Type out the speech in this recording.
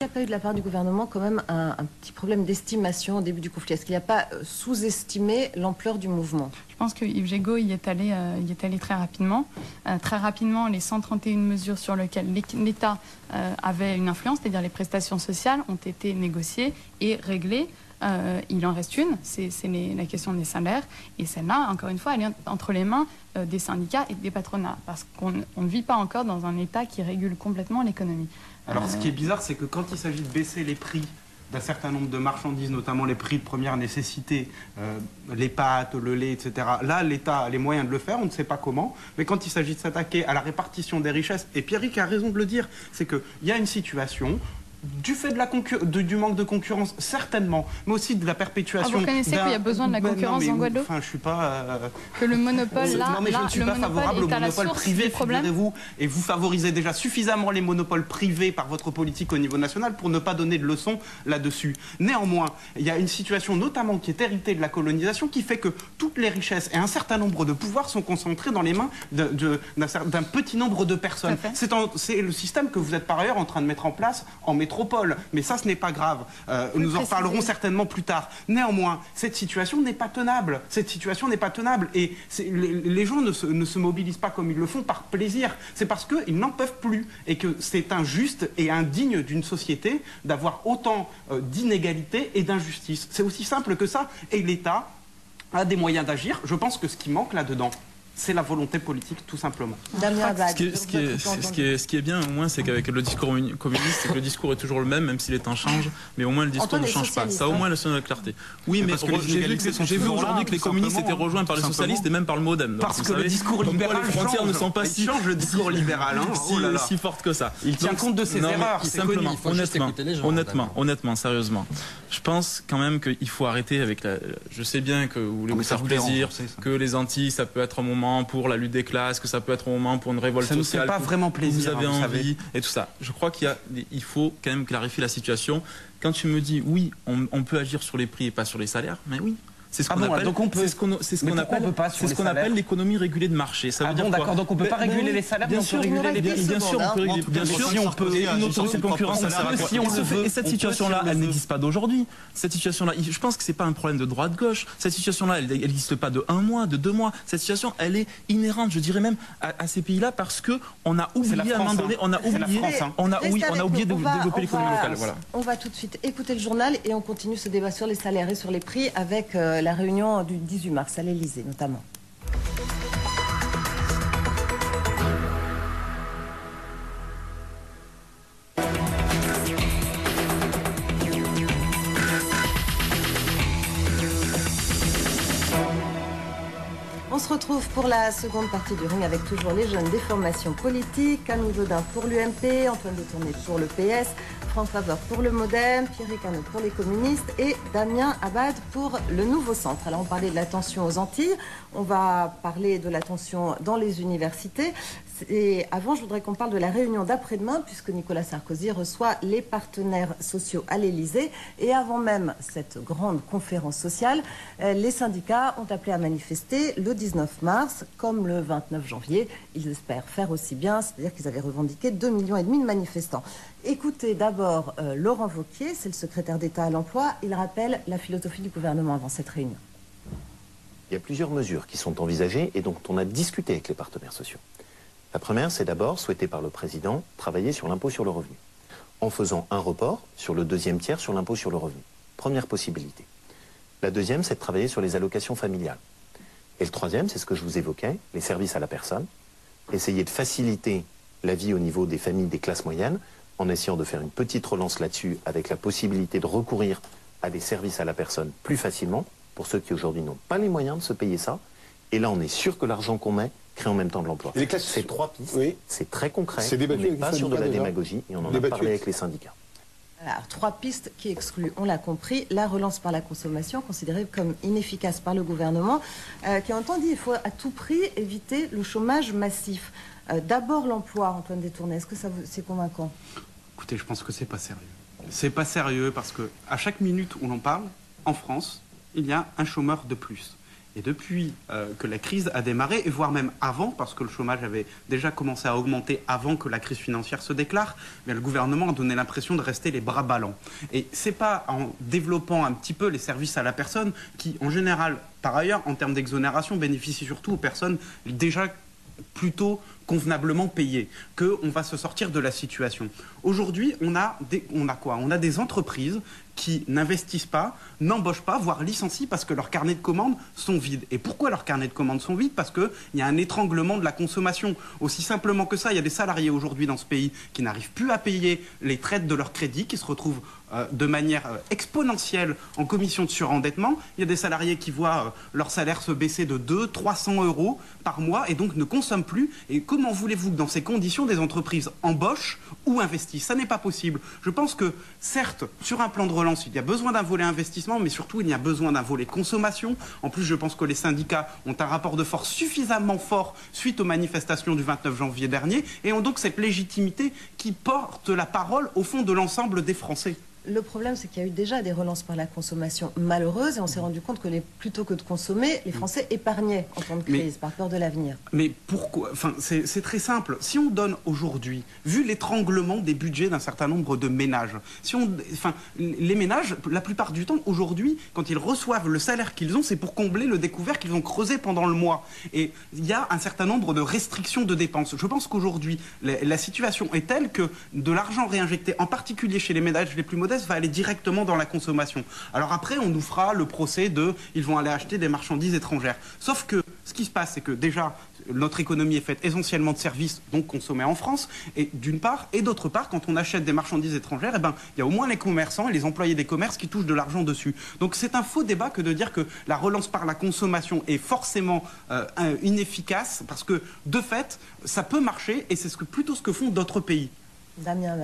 Il n'y a pas eu de la part du gouvernement quand même un petit problème d'estimation au début du conflit? Est-ce qu'il n'y a pas sous-estimé l'ampleur du mouvement? Je pense que Yves Gégaud y est allé très rapidement. Très rapidement, les 131 mesures sur lesquelles l'État avait une influence, c'est-à-dire les prestations sociales, ont été négociées et réglées. Il en reste une, c'est la question des salaires. Et celle-là, encore une fois, elle est entre les mains des syndicats et des patronats. Parce qu'on ne vit pas encore dans un État qui régule complètement l'économie. Alors ce qui est bizarre, c'est que quand il s'agit de baisser les prix d'un certain nombre de marchandises, notamment les prix de première nécessité, les pâtes, le lait, etc. Là, l'État a les moyens de le faire, on ne sait pas comment. Mais quand il s'agit de s'attaquer à la répartition des richesses, et Pierrick a raison de le dire, c'est qu'il y a une situation du fait de du manque de concurrence, certainement, mais aussi de la perpétuation. Vous reconnaissez qu'il y a besoin de la concurrence en Guadeloupe? Enfin, je suis pas... Que le monopole, non, mais je ne suis pas favorable au monopole privé, figurez-vous, et vous favorisez déjà suffisamment les monopoles privés par votre politique au niveau national pour ne pas donner de leçons là-dessus. Néanmoins, il y a une situation notamment qui est héritée de la colonisation qui fait que toutes les richesses et un certain nombre de pouvoirs sont concentrés dans les mains d'un petit nombre de personnes. C'est le système que vous êtes par ailleurs en train de mettre en place en métropole. Mais ça, ce n'est pas grave. Nous en reparlerons certainement plus tard. Néanmoins, cette situation n'est pas tenable. Cette situation n'est pas tenable. Et les gens ne se mobilisent pas comme ils le font par plaisir. C'est parce qu'ils n'en peuvent plus. Et que c'est injuste et indigne d'une société d'avoir autant d'inégalités et d'injustices. C'est aussi simple que ça. Et l'État a des moyens d'agir. Je pense que ce qui manque là-dedans, c'est la volonté politique, tout simplement. Ce qui est bien, au moins, c'est qu'avec le discours communiste, c'est que le discours est toujours le même si les temps changent, mais au moins le discours ne change pas. Ça, au moins, la clarté. Oui, mais j'ai vu aujourd'hui que les communistes étaient rejoints par les socialistes et même par le MoDem. Parce que le discours libéral, les frontières ne sont pas si le discours libéral, si fortes que ça. Il tient compte de ses erreurs. Simplement, honnêtement, sérieusement. Je pense quand même qu'il faut arrêter avec la... Je sais bien que vous voulez vous faire plaisir, que les Antilles, ça peut être un moment pour la lutte des classes, que ça peut être un moment pour une révolte sociale. Ça ne fait pas vraiment plaisir, vous avez envie et tout ça. Je crois qu'il faut quand même clarifier la situation. Quand tu me dis oui, on peut agir sur les prix et pas sur les salaires, mais oui. C'est ce qu'on appelle l'économie régulée de marché. Ça veut dire d'accord, donc on ne peut pas réguler les salaires, bien sûr, on peut réguler les prix. Bien sûr, on peut. Une autorité de concurrence, ça sert à quoi? Et cette situation-là, elle n'existe pas d'aujourd'hui. Cette situation-là, je pense que ce n'est pas un problème de droite-gauche. Cette situation-là, elle n'existe pas de 1 mois, de 2 mois. Cette situation, elle est inhérente, je dirais même, à ces pays-là parce qu'on a oublié à un moment donné, on a oublié de développer l'économie locale. On va tout de suite écouter le journal et on continue ce débat sur les salaires et sur les prix avec la réunion du 18 mars à l'Élysée notamment. On se retrouve pour la seconde partie du ring avec toujours les jeunes des formations politiques. Camille Vaudin pour l'UMP, Antoine Détourné pour le PS, Franck Favre pour le MoDem, Pierrick Arnaud pour les communistes et Damien Abad pour le Nouveau Centre. Alors on parlait de la tension aux Antilles, on va parler de la tension dans les universités. Et avant, je voudrais qu'on parle de la réunion d'après-demain, puisque Nicolas Sarkozy reçoit les partenaires sociaux à l'Élysée. Et avant même cette grande conférence sociale, les syndicats ont appelé à manifester le 19 mars, comme le 29 janvier. Ils espèrent faire aussi bien, c'est-à-dire qu'ils avaient revendiqué 2,5 millions de manifestants. Écoutez d'abord Laurent Wauquiez, c'est le secrétaire d'État à l'emploi. Il rappelle la philosophie du gouvernement avant cette réunion. Il y a plusieurs mesures qui sont envisagées et dont on a discuté avec les partenaires sociaux. La première, c'est d'abord, souhaité par le président, travailler sur l'impôt sur le revenu, en faisant un report sur le deuxième tiers sur l'impôt sur le revenu. Première possibilité. La deuxième, c'est de travailler sur les allocations familiales. Et le troisième, c'est ce que je vous évoquais, les services à la personne, essayer de faciliter la vie au niveau des familles des classes moyennes, en essayant de faire une petite relance là-dessus, avec la possibilité de recourir à des services à la personne plus facilement, pour ceux qui aujourd'hui n'ont pas les moyens de se payer ça. Et là, on est sûr que l'argent qu'on met crée en même temps de l'emploi. C'est 3 pistes, oui. C'est très concret, on n'est pas sur de la démagogie et on en a parlé avec les syndicats. Alors, 3 pistes qui excluent, on l'a compris, la relance par la consommation, considérée comme inefficace par le gouvernement, qui a entendu qu'il faut à tout prix éviter le chômage massif. D'abord l'emploi, Antoine Détourné, est-ce que c'est convaincant? Écoutez, je pense que c'est pas sérieux. C'est pas sérieux parce que à chaque minute où l'on parle, en France, il y a un chômeur de plus. Et depuis que la crise a démarré, et voire même avant, parce que le chômage avait déjà commencé à augmenter avant que la crise financière se déclare, mais le gouvernement a donné l'impression de rester les bras ballants. Et c'est pas en développant un petit peu les services à la personne qui, en général, par ailleurs, en termes d'exonération, bénéficient surtout aux personnes déjà plutôt convenablement payées, qu'on va se sortir de la situation. Aujourd'hui, on a des entreprises qui n'investissent pas, n'embauchent pas, voire licencient parce que leurs carnets de commandes sont vides. Et pourquoi leurs carnets de commandes sont vides? Parce qu'il y a un étranglement de la consommation. Aussi simplement que ça, il y a des salariés aujourd'hui dans ce pays qui n'arrivent plus à payer les traites de leur crédit, qui se retrouvent de manière exponentielle en commission de surendettement. Il y a des salariés qui voient leur salaire se baisser de 200-300 euros par mois et donc ne consomment plus. Et comment voulez-vous que dans ces conditions, des entreprises embauchent ou investissent? Ça n'est pas possible. Je pense que, certes, sur un plan de relance, il y a besoin d'un volet investissement, mais surtout, il y a besoin d'un volet consommation. En plus, je pense que les syndicats ont un rapport de force suffisamment fort suite aux manifestations du 29 janvier dernier et ont donc cette légitimité qui porte la parole au fond de l'ensemble des Français. Le problème, c'est qu'il y a eu déjà des relances par la consommation malheureuse et on s'est rendu compte que plutôt que de consommer, les Français épargnaient en temps de crise, par peur de l'avenir. Mais pourquoi? Enfin, c'est très simple. Si on donne aujourd'hui, vu l'étranglement des budgets d'un certain nombre de ménages, les ménages, la plupart du temps, aujourd'hui, quand ils reçoivent le salaire qu'ils ont, c'est pour combler le découvert qu'ils ont creusé pendant le mois. Et il y a un certain nombre de restrictions de dépenses. Je pense qu'aujourd'hui, la situation est telle que de l'argent réinjecté, en particulier chez les ménages les plus modestes, va aller directement dans la consommation. Alors après, on nous fera le procès de « ils vont aller acheter des marchandises étrangères ». Sauf que ce qui se passe, c'est que déjà, notre économie est faite essentiellement de services, donc consommés en France, et d'une part, et d'autre part, quand on achète des marchandises étrangères, il y a au moins les commerçants et les employés des commerces qui touchent de l'argent dessus. Donc c'est un faux débat que de dire que la relance par la consommation est forcément inefficace, parce que de fait, ça peut marcher, et c'est plutôt ce que font d'autres pays. Damien.